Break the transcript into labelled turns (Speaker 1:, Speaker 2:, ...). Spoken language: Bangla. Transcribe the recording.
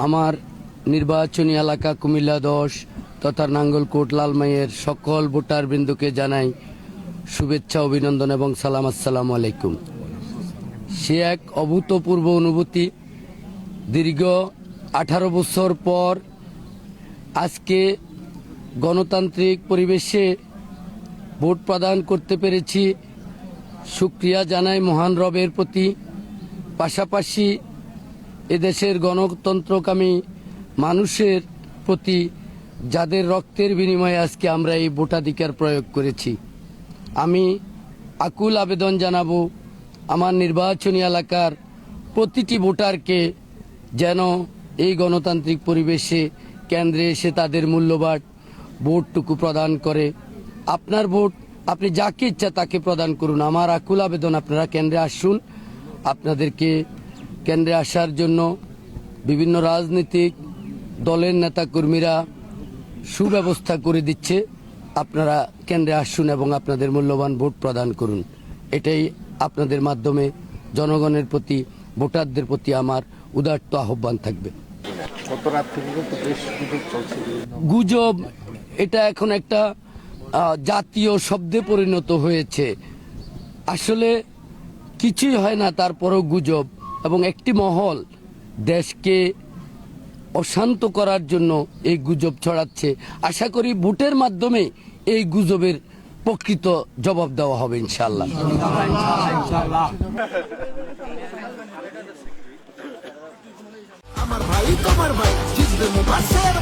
Speaker 1: আমার নির্বাচনী এলাকা কুমিল্লা 10 তথা নাঙ্গলকোট লালমাইয়ের সকল ভোটার বৃন্দকে জানাই শুভেচ্ছা, অভিনন্দন এবং সালাম। আসসালামু আলাইকুম। সে এক অভূতপূর্ব অনুভূতি। দীর্ঘ 18 বছর পর আজকে গণতান্ত্রিক পরিবেশে ভোট প্রদান করতে পেরেছি। শুকরিয়া জানাই মহান রবের প্রতি। পাশাপাশি এদেশের গণতন্ত্রকামী মানুষের প্রতি, যাদের রক্তের বিনিময়ে আজকে আমরা এই ভোটাধিকার প্রয়োগ করেছি। আমি আকুল আবেদন জানাবো আমার নির্বাচনী এলাকার প্রতিটি ভোটারকে যেন এই গণতান্ত্রিক পরিবেশে কেন্দ্রে এসে তাদের মূল্যবান ভোটটুকু প্রদান করে। আপনার ভোট আপনি যাকে ইচ্ছা তাকে প্রদান করুন। আমার আকুল আবেদন, আপনারা কেন্দ্রে আসুন। আপনাদেরকে কেন্দ্রে আসার জন্য বিভিন্ন রাজনৈতিক দলের নেতাকর্মীরা সুব্যবস্থা করে দিচ্ছে। আপনারা কেন্দ্রে আসুন এবং আপনাদের মূল্যবান ভোট প্রদান করুন। এটাই আপনাদের মাধ্যমে জনগণের প্রতি, ভোটারদের প্রতি আমার উদাত্ত আহ্বান থাকবে। গুজব এটা এখন একটা জাতীয় শব্দে পরিণত হয়েছে। আসলে কিছুই হয় না, তারপরও গুজব, এবং একটি মহল দেশকে অশান্ত করার জন্য এই গুজব ছড়াচ্ছে। আশা করি ভোটের মাধ্যমে এই গুজবের প্রকৃত জবাব দেওয়া হবে ইনশাআল্লাহ।
Speaker 2: আমার ভাই তোমার ভাই জিতবে মুবারশের